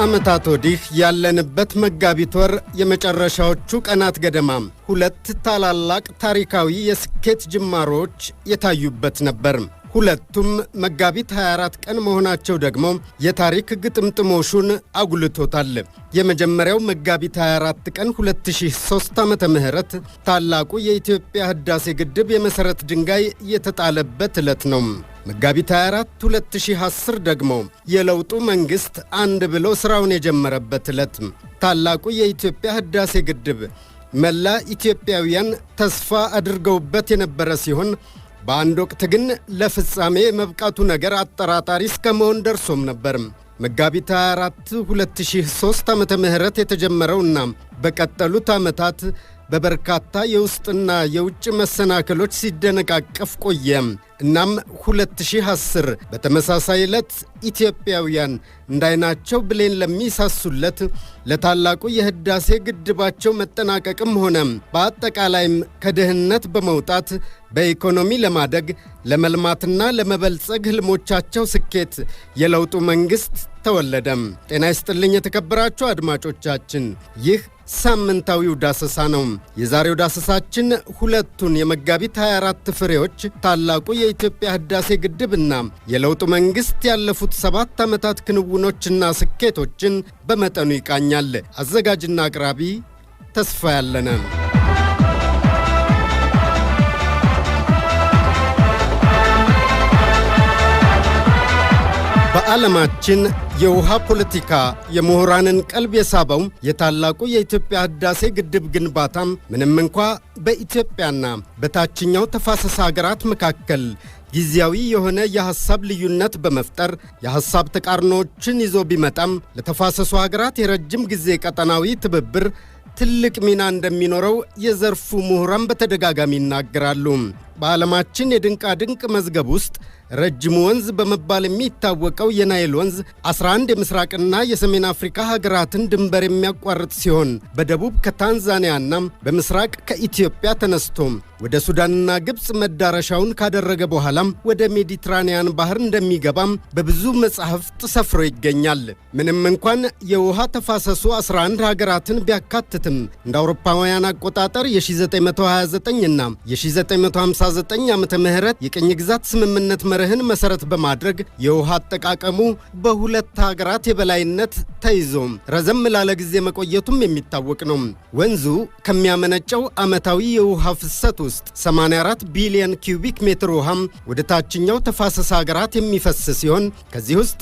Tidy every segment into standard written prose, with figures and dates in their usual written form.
ከዓመታት ወዲህ ያለንበት መጋቢት ወር የመጨረሻዎቹ ቀናት ገደማ ሁለት ታላላቅ ታሪካዊ የስኬት ጅማሮች የታዩበት ነበር። ሁለቱም መጋቢት 24 ቀን መሆናቸው ደግሞ የታሪክ ግጥምጥሞሹን አጉልቶታል። የመጀመሪያው መጋቢት 24 ቀን 2003 ዓመተ ምህረት ታላቁ የኢትዮጵያ ህዳሴ ግድብ የመሰረት ድንጋይ የተጣለበት ዕለት ነው። መጋቢት 24 2010 ደግሞ የለውጡ መንግስት አንድ ብሎ ስራውን የጀመረበት ዕለት። ታላቁ የኢትዮጵያ ህዳሴ ግድብ መላ ኢትዮጵያውያን ተስፋ አድርገውበት የነበረ ሲሆን በአንድ ወቅት ግን ለፍጻሜ መብቃቱ ነገር አጠራጣሪ እስከመሆን ደርሶም ነበር። መጋቢት 24 2003 ዓመተ ምህረት የተጀመረውና በቀጠሉት ዓመታት በበርካታ የውስጥና የውጭ መሰናክሎች ሲደነቃቀፍ ቆየ። እናም 2010 በተመሳሳይ ዕለት ኢትዮጵያውያን እንዳይናቸው ብሌን ለሚሳሱለት ለታላቁ የህዳሴ ግድባቸው መጠናቀቅም ሆነ በአጠቃላይም ከድህነት በመውጣት በኢኮኖሚ ለማደግ ለመልማትና ለመበልጸግ ህልሞቻቸው ስኬት የለውጡ መንግስት ተወለደ። ጤና ይስጥልኝ የተከበራችሁ አድማጮቻችን፣ ይህ ሳምንታዊው ዳሰሳ ነው። የዛሬው ዳሰሳችን ሁለቱን የመጋቢት 24 ፍሬዎች ታላቁ የኢትዮጵያ ህዳሴ ግድብና የለውጡ መንግስት ያለፉት 7 ዓመታት ክንውኖችና ስኬቶችን በመጠኑ ይቃኛል። አዘጋጅና አቅራቢ ተስፋ ያለነ። በዓለማችን የውሃ ፖለቲካ የምሁራንን ቀልብ የሳበው የታላቁ የኢትዮጵያ ህዳሴ ግድብ ግንባታም ምንም እንኳ በኢትዮጵያና በታችኛው ተፋሰስ ሀገራት መካከል ጊዜያዊ የሆነ የሐሳብ ልዩነት በመፍጠር የሐሳብ ተቃርኖዎችን ይዞ ቢመጣም ለተፋሰሱ ሀገራት የረጅም ጊዜ ቀጠናዊ ትብብር ትልቅ ሚና እንደሚኖረው የዘርፉ ምሁራን በተደጋጋሚ ይናገራሉ። በዓለማችን የድንቃ ድንቅ መዝገብ ውስጥ ረጅሙ ወንዝ በመባል የሚታወቀው የናይል ወንዝ 11 የምስራቅና የሰሜን አፍሪካ ሀገራትን ድንበር የሚያቋርጥ ሲሆን በደቡብ ከታንዛኒያና በምስራቅ ከኢትዮጵያ ተነስቶ ወደ ሱዳንና ግብፅ መዳረሻውን ካደረገ በኋላም ወደ ሜዲትራኒያን ባህር እንደሚገባም በብዙ መጻሕፍት ሰፍሮ ይገኛል። ምንም እንኳን የውሃ ተፋሰሱ 11 ሀገራትን ቢያካትትም እንደ አውሮፓውያን አቆጣጠር የ1929ና የ1959 ዓመተ ምህረት የቅኝ ግዛት ስምምነት መርህን መሰረት በማድረግ የውሃ አጠቃቀሙ በሁለት ሀገራት የበላይነት ተይዞ ረዘም ላለ ጊዜ መቆየቱም የሚታወቅ ነው። ወንዙ ከሚያመነጨው ዓመታዊ የውሃ ፍሰት ውስጥ 84 ቢሊዮን ኪዩቢክ ሜትር ውሃም ወደ ታችኛው ተፋሰስ ሀገራት የሚፈስ ሲሆን ከዚህ ውስጥ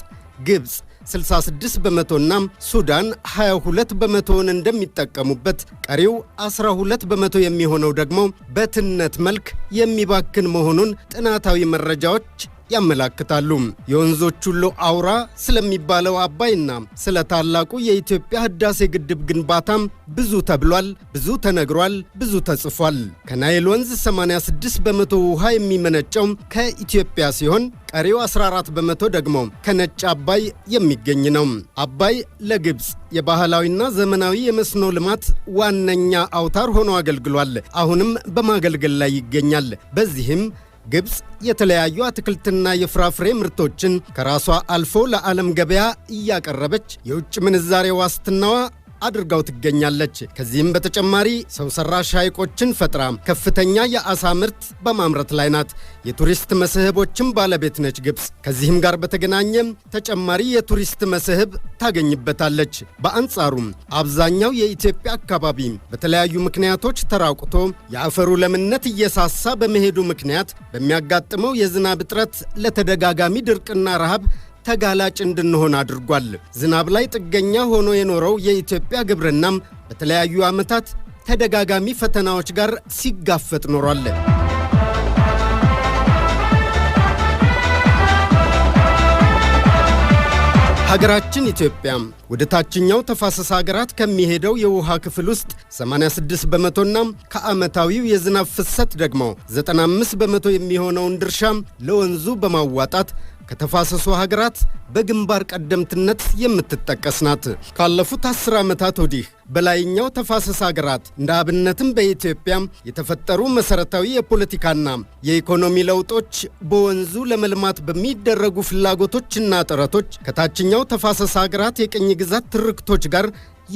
ግብፅ 66 በመቶና ሱዳን 22 በመቶውን እንደሚጠቀሙበት፣ ቀሪው 12 በመቶ የሚሆነው ደግሞ በትነት መልክ የሚባክን መሆኑን ጥናታዊ መረጃዎች ያመላክታሉ። የወንዞች ሁሉ አውራ ስለሚባለው አባይና ስለ ታላቁ የኢትዮጵያ ህዳሴ ግድብ ግንባታም ብዙ ተብሏል፣ ብዙ ተነግሯል፣ ብዙ ተጽፏል። ከናይል ወንዝ 86 በመቶ ውሃ የሚመነጨው ከኢትዮጵያ ሲሆን ቀሪው 14 በመቶ ደግሞ ከነጭ አባይ የሚገኝ ነው። አባይ ለግብፅ የባህላዊና ዘመናዊ የመስኖ ልማት ዋነኛ አውታር ሆኖ አገልግሏል። አሁንም በማገልገል ላይ ይገኛል። በዚህም ግብፅ የተለያዩ አትክልትና የፍራፍሬ ምርቶችን ከራሷ አልፎ ለዓለም ገበያ እያቀረበች የውጭ ምንዛሬ ዋስትናዋ አድርጋው ትገኛለች። ከዚህም በተጨማሪ ሰው ሰራሽ ሐይቆችን ፈጥራ ከፍተኛ የአሳ ምርት በማምረት ላይ ናት። የቱሪስት መስህቦችም ባለቤት ነች ግብፅ። ከዚህም ጋር በተገናኘም ተጨማሪ የቱሪስት መስህብ ታገኝበታለች። በአንጻሩም አብዛኛው የኢትዮጵያ አካባቢ በተለያዩ ምክንያቶች ተራቁቶ የአፈሩ ለምነት እየሳሳ በመሄዱ ምክንያት በሚያጋጥመው የዝናብ እጥረት ለተደጋጋሚ ድርቅና ረሃብ ተጋላጭ እንድንሆን አድርጓል። ዝናብ ላይ ጥገኛ ሆኖ የኖረው የኢትዮጵያ ግብርናም በተለያዩ ዓመታት ተደጋጋሚ ፈተናዎች ጋር ሲጋፈጥ ኖሯል። ሀገራችን ኢትዮጵያ ወደ ታችኛው ተፋሰስ ሀገራት ከሚሄደው የውሃ ክፍል ውስጥ 86 በመቶና ከዓመታዊው የዝናብ ፍሰት ደግሞ 95 በመቶ የሚሆነውን ድርሻ ለወንዙ በማዋጣት ከተፋሰሱ ሀገራት በግንባር ቀደምትነት የምትጠቀስ ናት። ካለፉት 10 ዓመታት ወዲህ በላይኛው ተፋሰስ ሀገራት እንደ አብነትም በኢትዮጵያ የተፈጠሩ መሰረታዊ የፖለቲካና የኢኮኖሚ ለውጦች በወንዙ ለመልማት በሚደረጉ ፍላጎቶችና ጥረቶች ከታችኛው ተፋሰስ ሀገራት የቅኝ ግዛት ትርክቶች ጋር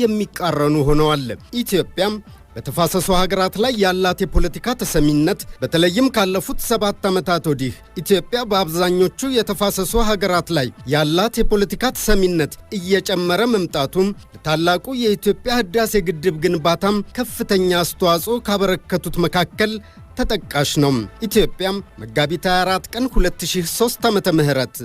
የሚቃረኑ ሆነዋል። ኢትዮጵያም በተፋሰሱ ሀገራት ላይ ያላት የፖለቲካ ተሰሚነት በተለይም ካለፉት 7 ዓመታት ወዲህ ኢትዮጵያ በአብዛኞቹ የተፋሰሱ ሀገራት ላይ ያላት የፖለቲካ ተሰሚነት እየጨመረ መምጣቱም ለታላቁ የኢትዮጵያ ህዳሴ ግድብ ግንባታም ከፍተኛ አስተዋጽኦ ካበረከቱት መካከል ተጠቃሽ ነው። ኢትዮጵያም መጋቢት 24 ቀን 2003 ዓመተ ምህረት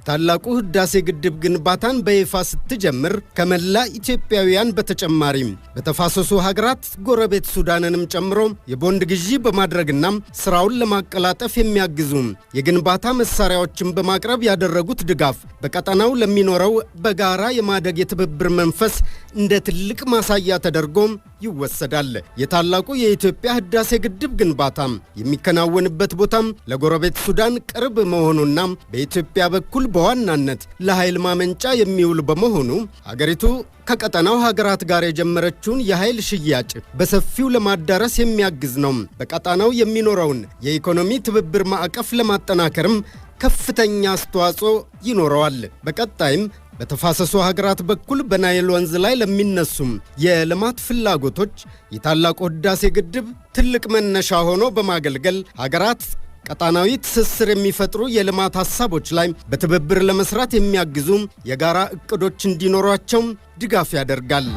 ታላቁ ህዳሴ ግድብ ግንባታን በይፋ ስትጀምር ከመላ ኢትዮጵያውያን በተጨማሪም በተፋሰሱ ሀገራት ጎረቤት ሱዳንንም ጨምሮ የቦንድ ግዢ በማድረግና ስራውን ለማቀላጠፍ የሚያግዙ የግንባታ መሳሪያዎችን በማቅረብ ያደረጉት ድጋፍ በቀጠናው ለሚኖረው በጋራ የማደግ የትብብር መንፈስ እንደ ትልቅ ማሳያ ተደርጎ ይወሰዳል። የታላቁ የኢትዮጵያ ህዳሴ ግድብ ግንባታ የሚከናወንበት ቦታም ለጎረቤት ሱዳን ቅርብ መሆኑና በኢትዮጵያ በኩል በዋናነት ለኃይል ማመንጫ የሚውል በመሆኑ አገሪቱ ከቀጠናው ሀገራት ጋር የጀመረችውን የኃይል ሽያጭ በሰፊው ለማዳረስ የሚያግዝ ነው። በቀጠናው የሚኖረውን የኢኮኖሚ ትብብር ማዕቀፍ ለማጠናከርም ከፍተኛ አስተዋጽኦ ይኖረዋል። በቀጣይም በተፋሰሱ ሀገራት በኩል በናይል ወንዝ ላይ ለሚነሱም የልማት ፍላጎቶች የታላቁ ህዳሴ ግድብ ትልቅ መነሻ ሆኖ በማገልገል ሀገራት ቀጣናዊ ትስስር የሚፈጥሩ የልማት ሐሳቦች ላይ በትብብር ለመስራት የሚያግዙ የጋራ እቅዶች እንዲኖሯቸው ድጋፍ ያደርጋል።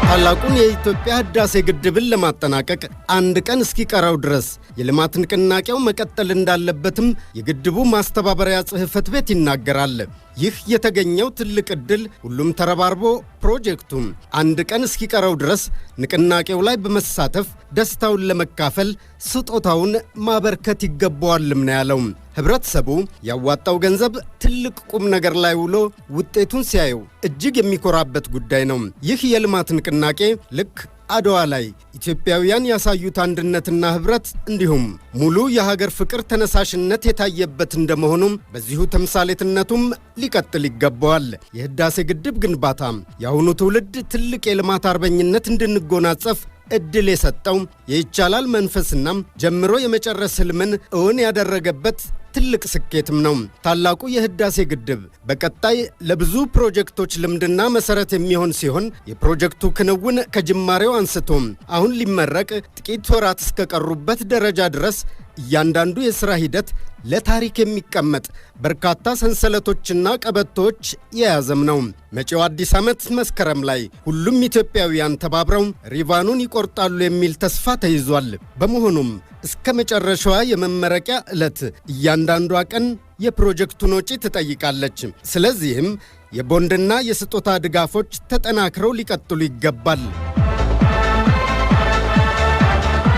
ታላቁን የኢትዮጵያ ህዳሴ ግድብን ለማጠናቀቅ አንድ ቀን እስኪቀረው ድረስ የልማት ንቅናቄው መቀጠል እንዳለበትም የግድቡ ማስተባበሪያ ጽሕፈት ቤት ይናገራል። ይህ የተገኘው ትልቅ ዕድል ሁሉም ተረባርቦ ፕሮጀክቱም አንድ ቀን እስኪቀረው ድረስ ንቅናቄው ላይ በመሳተፍ ደስታውን ለመካፈል ስጦታውን ማበርከት ይገባዋልም ነው ያለው። ህብረተሰቡ ያዋጣው ገንዘብ ትልቅ ቁም ነገር ላይ ውሎ ውጤቱን ሲያየው እጅግ የሚኮራበት ጉዳይ ነው። ይህ የልማት ንቅናቄ ልክ አድዋ ላይ ኢትዮጵያውያን ያሳዩት አንድነትና ህብረት እንዲሁም ሙሉ የሀገር ፍቅር ተነሳሽነት የታየበት እንደመሆኑም በዚሁ ተምሳሌትነቱም ሊቀጥል ይገባዋል። የህዳሴ ግድብ ግንባታ የአሁኑ ትውልድ ትልቅ የልማት አርበኝነት እንድንጎናጸፍ እድል የሰጠው የይቻላል መንፈስና ጀምሮ የመጨረስ ህልምን እውን ያደረገበት ትልቅ ስኬትም ነው። ታላቁ የህዳሴ ግድብ በቀጣይ ለብዙ ፕሮጀክቶች ልምድና መሰረት የሚሆን ሲሆን የፕሮጀክቱ ክንውን ከጅማሬው አንስቶ አሁን ሊመረቅ ጥቂት ወራት እስከቀሩበት ደረጃ ድረስ እያንዳንዱ የሥራ ሂደት ለታሪክ የሚቀመጥ በርካታ ሰንሰለቶችና ቀበቶች የያዘም ነው። መጪው አዲስ ዓመት መስከረም ላይ ሁሉም ኢትዮጵያውያን ተባብረው ሪቫኑን ይቆርጣሉ የሚል ተስፋ ተይዟል። በመሆኑም እስከ መጨረሻዋ የመመረቂያ ዕለት እያንዳንዷ ቀን የፕሮጀክቱን ወጪ ትጠይቃለች። ስለዚህም የቦንድና የስጦታ ድጋፎች ተጠናክረው ሊቀጥሉ ይገባል።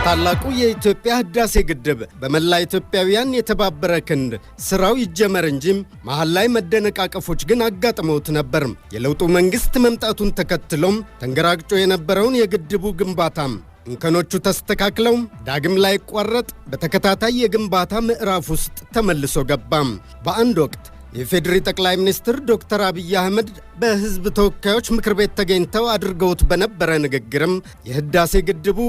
ታላቁ የኢትዮጵያ ህዳሴ ግድብ በመላ ኢትዮጵያውያን የተባበረ ክንድ ስራው ይጀመር እንጂ መሃል ላይ መደነቃቀፎች ግን አጋጥመውት ነበር። የለውጡ መንግስት መምጣቱን ተከትሎም ተንገራግጮ የነበረውን የግድቡ ግንባታም እንከኖቹ ተስተካክለው ዳግም ላይ ቋረጥ በተከታታይ የግንባታ ምዕራፍ ውስጥ ተመልሶ ገባም። በአንድ ወቅት የፌዴሪ ጠቅላይ ሚኒስትር ዶክተር አብይ አህመድ በህዝብ ተወካዮች ምክር ቤት ተገኝተው አድርገውት በነበረ ንግግርም የህዳሴ ግድቡ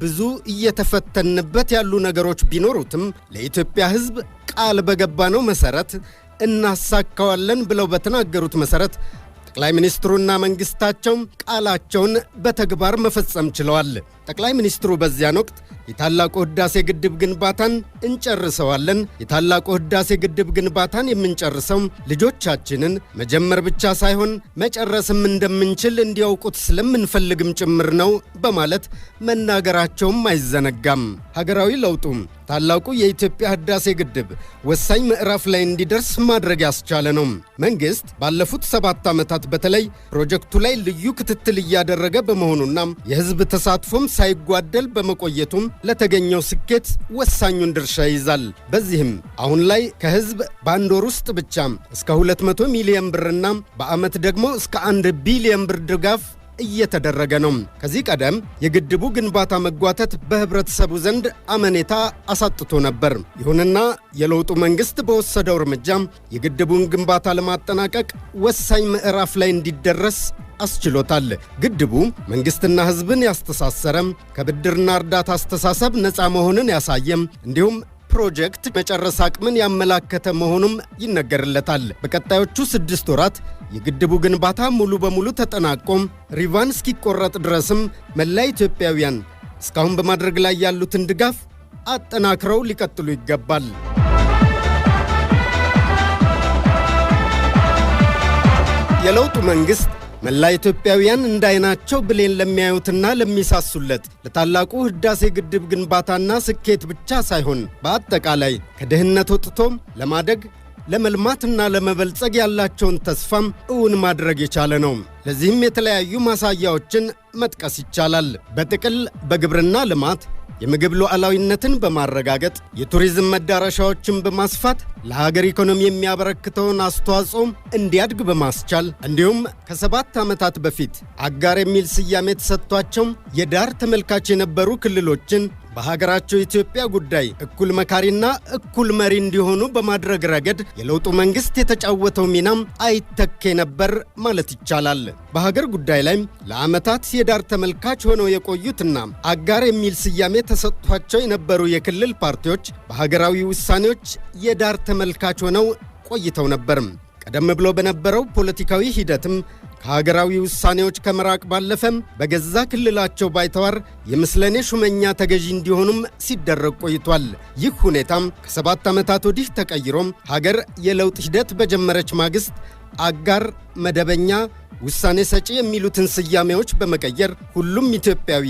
ብዙ እየተፈተንበት ያሉ ነገሮች ቢኖሩትም ለኢትዮጵያ ህዝብ ቃል በገባነው መሰረት እናሳካዋለን ብለው በተናገሩት መሰረት ጠቅላይ ሚኒስትሩና መንግስታቸው ቃላቸውን በተግባር መፈጸም ችለዋል። ጠቅላይ ሚኒስትሩ በዚያን ወቅት የታላቁ ህዳሴ ግድብ ግንባታን እንጨርሰዋለን፣ የታላቁ ህዳሴ ግድብ ግንባታን የምንጨርሰው ልጆቻችንን መጀመር ብቻ ሳይሆን መጨረስም እንደምንችል እንዲያውቁት ስለምንፈልግም ጭምር ነው በማለት መናገራቸውም አይዘነጋም። ሀገራዊ ለውጡም ታላቁ የኢትዮጵያ ህዳሴ ግድብ ወሳኝ ምዕራፍ ላይ እንዲደርስ ማድረግ ያስቻለ ነው። መንግስት ባለፉት 7 ዓመታት በተለይ ፕሮጀክቱ ላይ ልዩ ክትትል እያደረገ በመሆኑና የህዝብ ተሳትፎም ሳይጓደል በመቆየቱም ለተገኘው ስኬት ወሳኙን ድርሻ ይይዛል። በዚህም አሁን ላይ ከህዝብ በአንድ ወር ውስጥ ብቻ እስከ 200 ሚሊዮን ብርና በዓመት ደግሞ እስከ 1 ቢሊዮን ብር ድጋፍ እየተደረገ ነው። ከዚህ ቀደም የግድቡ ግንባታ መጓተት በህብረተሰቡ ዘንድ አመኔታ አሳጥቶ ነበር። ይሁንና የለውጡ መንግስት በወሰደው እርምጃ የግድቡን ግንባታ ለማጠናቀቅ ወሳኝ ምዕራፍ ላይ እንዲደረስ አስችሎታል። ግድቡ መንግስትና ህዝብን ያስተሳሰረም፣ ከብድርና እርዳታ አስተሳሰብ ነፃ መሆንን ያሳየም፣ እንዲሁም ፕሮጀክት መጨረስ አቅምን ያመላከተ መሆኑም ይነገርለታል። በቀጣዮቹ 6 ወራት የግድቡ ግንባታ ሙሉ በሙሉ ተጠናቆም ሪቫን እስኪቆረጥ ድረስም መላ ኢትዮጵያውያን እስካሁን በማድረግ ላይ ያሉትን ድጋፍ አጠናክረው ሊቀጥሉ ይገባል። የለውጡ መንግስት መላ ኢትዮጵያውያን እንዳይናቸው ብሌን ለሚያዩትና ለሚሳሱለት ለታላቁ ህዳሴ ግድብ ግንባታና ስኬት ብቻ ሳይሆን በአጠቃላይ ከድህነት ወጥቶም ለማደግ ለመልማትና ለመበልጸግ ያላቸውን ተስፋም እውን ማድረግ የቻለ ነው። ለዚህም የተለያዩ ማሳያዎችን መጥቀስ ይቻላል። በጥቅል በግብርና ልማት የምግብ ሉዓላዊነትን በማረጋገጥ የቱሪዝም መዳረሻዎችን በማስፋት ለሀገር ኢኮኖሚ የሚያበረክተውን አስተዋጽኦም እንዲያድግ በማስቻል እንዲሁም ከ7 ዓመታት በፊት አጋር የሚል ስያሜ ተሰጥቷቸው የዳር ተመልካች የነበሩ ክልሎችን በሀገራቸው ኢትዮጵያ ጉዳይ እኩል መካሪና እኩል መሪ እንዲሆኑ በማድረግ ረገድ የለውጡ መንግስት የተጫወተው ሚናም አይተኬ ነበር ማለት ይቻላል። በሀገር ጉዳይ ላይ ለዓመታት የዳር ተመልካች ሆነው የቆዩትና አጋር የሚል ስያሜ ተሰጥቷቸው የነበሩ የክልል ፓርቲዎች በሀገራዊ ውሳኔዎች የዳር ተመልካች ሆነው ቆይተው ነበር። ቀደም ብሎ በነበረው ፖለቲካዊ ሂደትም ከሀገራዊ ውሳኔዎች ከመራቅ ባለፈም በገዛ ክልላቸው ባይተዋር የምስለኔ ሹመኛ ተገዢ እንዲሆኑም ሲደረግ ቆይቷል። ይህ ሁኔታም ከ7 ዓመታት ወዲህ ተቀይሮም ሀገር የለውጥ ሂደት በጀመረች ማግስት አጋር፣ መደበኛ፣ ውሳኔ ሰጪ የሚሉትን ስያሜዎች በመቀየር ሁሉም ኢትዮጵያዊ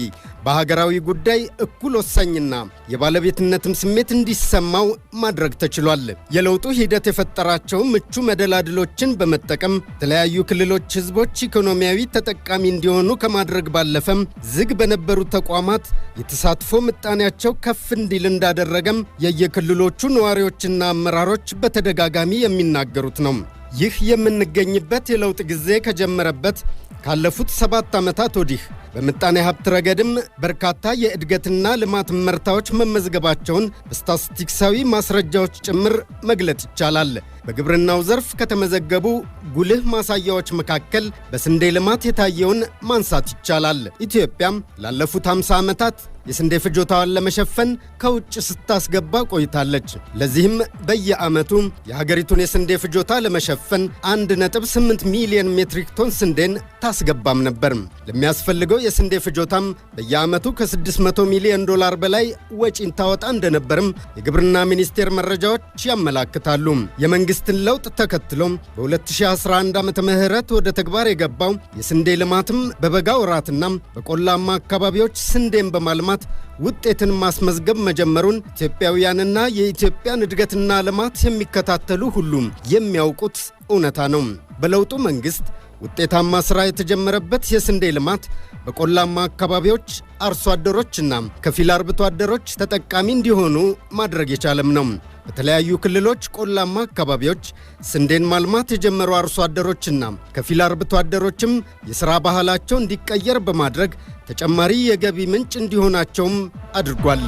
በሀገራዊ ጉዳይ እኩል ወሳኝና የባለቤትነትም ስሜት እንዲሰማው ማድረግ ተችሏል። የለውጡ ሂደት የፈጠራቸው ምቹ መደላድሎችን በመጠቀም የተለያዩ ክልሎች ህዝቦች ኢኮኖሚያዊ ተጠቃሚ እንዲሆኑ ከማድረግ ባለፈም ዝግ በነበሩ ተቋማት የተሳትፎ ምጣኔያቸው ከፍ እንዲል እንዳደረገም የየክልሎቹ ነዋሪዎችና አመራሮች በተደጋጋሚ የሚናገሩት ነው። ይህ የምንገኝበት የለውጥ ጊዜ ከጀመረበት ካለፉት 7 ዓመታት ወዲህ በምጣኔ ሀብት ረገድም በርካታ የእድገትና ልማት መርታዎች መመዝገባቸውን በስታቲስቲክሳዊ ማስረጃዎች ጭምር መግለጽ ይቻላል። በግብርናው ዘርፍ ከተመዘገቡ ጉልህ ማሳያዎች መካከል በስንዴ ልማት የታየውን ማንሳት ይቻላል። ኢትዮጵያም ላለፉት 50 ዓመታት የስንዴ ፍጆታዋን ለመሸፈን ከውጭ ስታስገባ ቆይታለች። ለዚህም በየዓመቱ የሀገሪቱን የስንዴ ፍጆታ ለመሸፈን 1.8 ሚሊዮን ሜትሪክ ቶን ስንዴን ታስገባም ነበር። ለሚያስፈልገው የስንዴ ፍጆታም በየዓመቱ ከ600 ሚሊዮን ዶላር በላይ ወጪን ታወጣ እንደነበርም የግብርና ሚኒስቴር መረጃዎች ያመላክታሉ። የመንግስትን ለውጥ ተከትሎም በ2011 ዓመተ ምህረት ወደ ተግባር የገባው የስንዴ ልማትም በበጋ ወራትና በቆላማ አካባቢዎች ስንዴን በማልማት ውጤትን ማስመዝገብ መጀመሩን ኢትዮጵያውያንና የኢትዮጵያን እድገትና ልማት የሚከታተሉ ሁሉም የሚያውቁት እውነታ ነው። በለውጡ መንግስት ውጤታማ ሥራ የተጀመረበት የስንዴ ልማት በቆላማ አካባቢዎች አርሶ አደሮችና ከፊል አርብቶ አደሮች ተጠቃሚ እንዲሆኑ ማድረግ የቻለም ነው። በተለያዩ ክልሎች ቆላማ አካባቢዎች ስንዴን ማልማት የጀመሩ አርሶ አደሮችና ከፊል አርብቶ አደሮችም የሥራ ባህላቸው እንዲቀየር በማድረግ ተጨማሪ የገቢ ምንጭ እንዲሆናቸውም አድርጓል።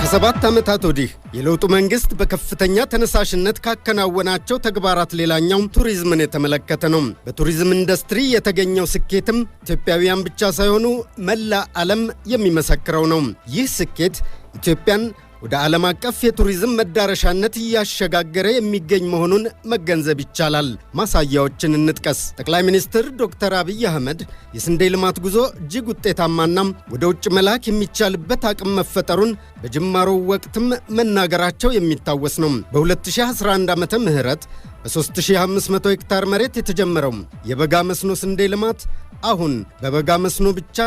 ከ7 ዓመታት ወዲህ የለውጡ መንግስት በከፍተኛ ተነሳሽነት ካከናወናቸው ተግባራት ሌላኛው ቱሪዝምን የተመለከተ ነው። በቱሪዝም ኢንዱስትሪ የተገኘው ስኬትም ኢትዮጵያውያን ብቻ ሳይሆኑ መላ ዓለም የሚመሰክረው ነው። ይህ ስኬት ኢትዮጵያን ወደ ዓለም አቀፍ የቱሪዝም መዳረሻነት እያሸጋገረ የሚገኝ መሆኑን መገንዘብ ይቻላል። ማሳያዎችን እንጥቀስ። ጠቅላይ ሚኒስትር ዶክተር አብይ አህመድ የስንዴ ልማት ጉዞ እጅግ ውጤታማና ወደ ውጭ መላክ የሚቻልበት አቅም መፈጠሩን በጅማሮው ወቅትም መናገራቸው የሚታወስ ነው። በ2011 ዓመተ ምህረት በ3500 ሄክታር መሬት የተጀመረው የበጋ መስኖ ስንዴ ልማት አሁን በበጋ መስኖ ብቻ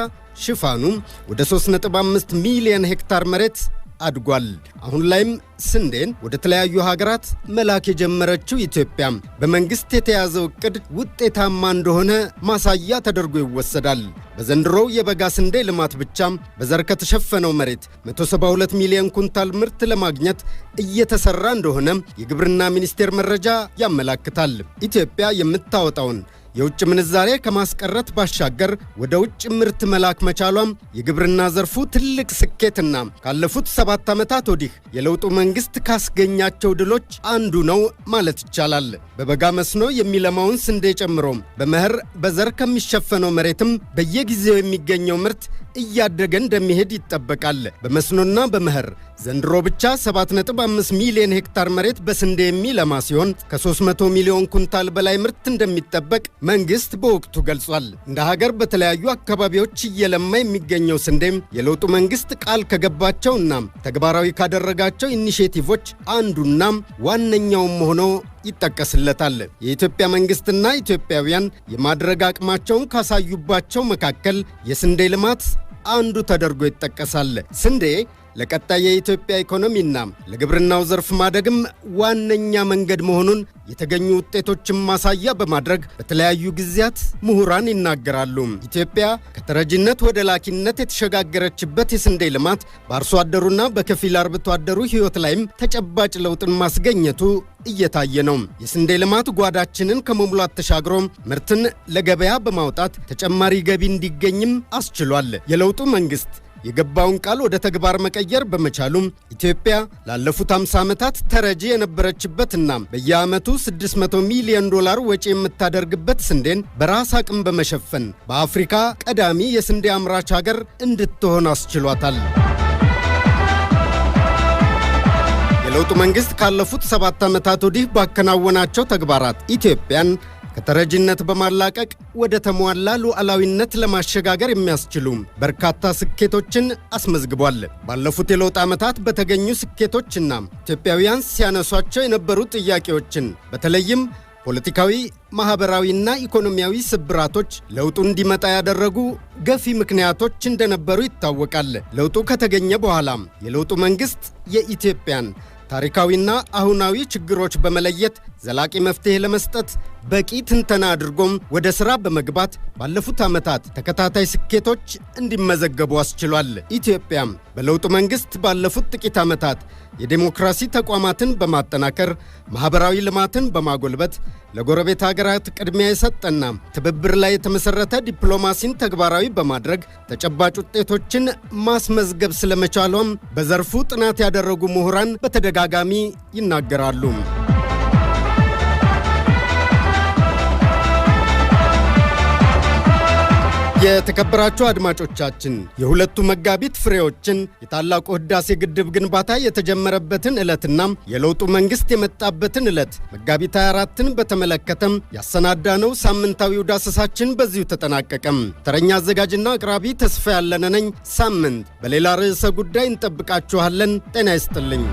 ሽፋኑ ወደ 3.5 ሚሊዮን ሄክታር መሬት አድጓል። አሁን ላይም ስንዴን ወደ ተለያዩ ሀገራት መላክ የጀመረችው ኢትዮጵያ በመንግስት የተያዘው ዕቅድ ውጤታማ እንደሆነ ማሳያ ተደርጎ ይወሰዳል። በዘንድሮው የበጋ ስንዴ ልማት ብቻም በዘር ከተሸፈነው መሬት 172 ሚሊዮን ኩንታል ምርት ለማግኘት እየተሰራ እንደሆነ የግብርና ሚኒስቴር መረጃ ያመላክታል። ኢትዮጵያ የምታወጣውን የውጭ ምንዛሬ ከማስቀረት ባሻገር ወደ ውጭ ምርት መላክ መቻሏም የግብርና ዘርፉ ትልቅ ስኬትና ካለፉት 7 ዓመታት ወዲህ የለውጡ መንግስት ካስገኛቸው ድሎች አንዱ ነው ማለት ይቻላል። በበጋ መስኖ የሚለማውን ስንዴ ጨምሮ በመኸር በዘር ከሚሸፈነው መሬትም በየጊዜው የሚገኘው ምርት እያደገ እንደሚሄድ ይጠበቃል። በመስኖና በመኸር ዘንድሮ ብቻ 7.5 ሚሊዮን ሄክታር መሬት በስንዴ የሚለማ ሲሆን ከ300 ሚሊዮን ኩንታል በላይ ምርት እንደሚጠበቅ መንግስት በወቅቱ ገልጿል። እንደ ሀገር በተለያዩ አካባቢዎች እየለማ የሚገኘው ስንዴም የለውጡ መንግስት ቃል ከገባቸውና ተግባራዊ ካደረጋቸው ኢኒሼቲቮች አንዱና ዋነኛውም ሆኖ ይጠቀስለታል። የኢትዮጵያ መንግስትና ኢትዮጵያውያን የማድረግ አቅማቸውን ካሳዩባቸው መካከል የስንዴ ልማት አንዱ ተደርጎ ይጠቀሳል። ስንዴ ለቀጣይ የኢትዮጵያ ኢኮኖሚና ለግብርናው ዘርፍ ማደግም ዋነኛ መንገድ መሆኑን የተገኙ ውጤቶችን ማሳያ በማድረግ በተለያዩ ጊዜያት ምሁራን ይናገራሉ። ኢትዮጵያ ከተረጂነት ወደ ላኪነት የተሸጋገረችበት የስንዴ ልማት በአርሶ አደሩና በከፊል አርብቶ አደሩ ሕይወት ላይም ተጨባጭ ለውጥን ማስገኘቱ እየታየ ነው። የስንዴ ልማት ጓዳችንን ከመሙላት ተሻግሮ ምርትን ለገበያ በማውጣት ተጨማሪ ገቢ እንዲገኝም አስችሏል። የለውጡ መንግስት የገባውን ቃል ወደ ተግባር መቀየር በመቻሉም ኢትዮጵያ ላለፉት 50 ዓመታት ተረጂ የነበረችበትና በየዓመቱ $600 ሚሊዮን ወጪ የምታደርግበት ስንዴን በራስ አቅም በመሸፈን በአፍሪካ ቀዳሚ የስንዴ አምራች ሀገር እንድትሆን አስችሏታል። የለውጡ መንግስት ካለፉት 7 ዓመታት ወዲህ ባከናወናቸው ተግባራት ኢትዮጵያን ከተረጂነት በማላቀቅ ወደ ተሟላ ሉዓላዊነት ለማሸጋገር የሚያስችሉ በርካታ ስኬቶችን አስመዝግቧል። ባለፉት የለውጥ ዓመታት በተገኙ ስኬቶችና ኢትዮጵያውያን ሲያነሷቸው የነበሩ ጥያቄዎችን በተለይም ፖለቲካዊ፣ ማህበራዊና ኢኮኖሚያዊ ስብራቶች ለውጡ እንዲመጣ ያደረጉ ገፊ ምክንያቶች እንደነበሩ ይታወቃል። ለውጡ ከተገኘ በኋላም የለውጡ መንግስት የኢትዮጵያን ታሪካዊና አሁናዊ ችግሮች በመለየት ዘላቂ መፍትሄ ለመስጠት በቂ ትንተና አድርጎም ወደ ሥራ በመግባት ባለፉት ዓመታት ተከታታይ ስኬቶች እንዲመዘገቡ አስችሏል። ኢትዮጵያም በለውጡ መንግስት ባለፉት ጥቂት ዓመታት የዴሞክራሲ ተቋማትን በማጠናከር ማህበራዊ ልማትን በማጎልበት ለጎረቤት ሀገራት ቅድሚያ የሰጠና ትብብር ላይ የተመሰረተ ዲፕሎማሲን ተግባራዊ በማድረግ ተጨባጭ ውጤቶችን ማስመዝገብ ስለመቻሏም በዘርፉ ጥናት ያደረጉ ምሁራን በተደጋጋሚ ይናገራሉ። የተከበራችሁ አድማጮቻችን የሁለቱ መጋቢት ፍሬዎችን የታላቁ ህዳሴ ግድብ ግንባታ የተጀመረበትን ዕለትና የለውጡ መንግስት የመጣበትን ዕለት መጋቢት 24ን በተመለከተም ያሰናዳነው ሳምንታዊው ዳሰሳችን በዚሁ ተጠናቀቀም። ተረኛ አዘጋጅና አቅራቢ ተስፋ ያለነ ነኝ። ሳምንት በሌላ ርዕሰ ጉዳይ እንጠብቃችኋለን። ጤና ይስጥልኝ።